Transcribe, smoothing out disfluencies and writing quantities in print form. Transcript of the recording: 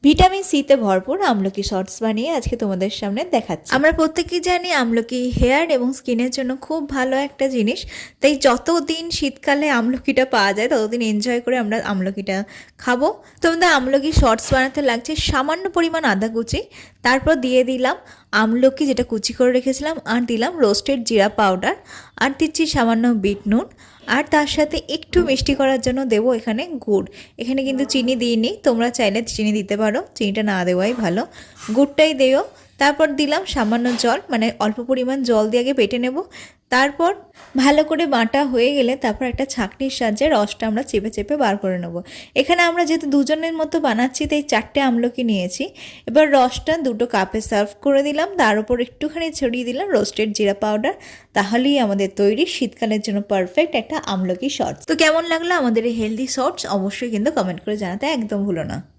Vitamin সিতে ভরপুর আমলকি শর্টস বানিয়ে আজকে তোমাদের সামনে দেখাচ্ছি। আমরা প্রত্যেকেই জানি আমলকি হেয়ার এবং স্কিনের জন্য খুব ভালো একটা জিনিস, তাই যতদিন শীতকালে আমলকিটা পাওয়া যায় ততদিন এনজয় করে আমরা আমলকিটা খাবো। তোমাদের আমলকি শর্টস বানাতে লাগছে সামান্য পরিমাণ আদা কুচি, তারপর দিয়ে দিলাম আমলকি যেটা কুচি করে রেখেছিলাম, আর দিলাম রোস্টেড জিরা পাউডার, আর দিচ্ছি সামান্য বিট নুন, আর তার সাথে একটু মিষ্টি করার জন্য দেবো এখানে গুড়। এখানে কিন্তু চিনি দিইনি, তোমরা চাইলে চিনি দিতে পারো, চিনিটা না দেওয়াই ভালো, গুড়টাই দিও। তারপর দিলাম সামান্য জল, মানে অল্প পরিমাণ জল দিয়ে আগে বেটে নেব। তারপর ভালো করে বাটা হয়ে গেলে তারপর একটা ছাঁকনির সাহায্যে রসটা আমরা চেপে চেপে বার করে নেব। এখানে আমরা যেহেতু দুজনের মতো বানাচ্ছি তাই 4টে আমলকি নিয়েছি। এবার রসটা 2টো কাপে সার্ভ করে দিলাম, তার উপর একটুখানি ছড়িয়ে দিলাম রোস্টেড জিরা পাউডার। তাহলেই আমাদের তৈরি শীতকালের জন্য পারফেক্ট একটা আমলকি শর্টস। তো কেমন লাগলো আমাদের এই হেলদি শর্টস অবশ্যই কিন্তু কমেন্ট করে জানাতে একদম ভুলো না।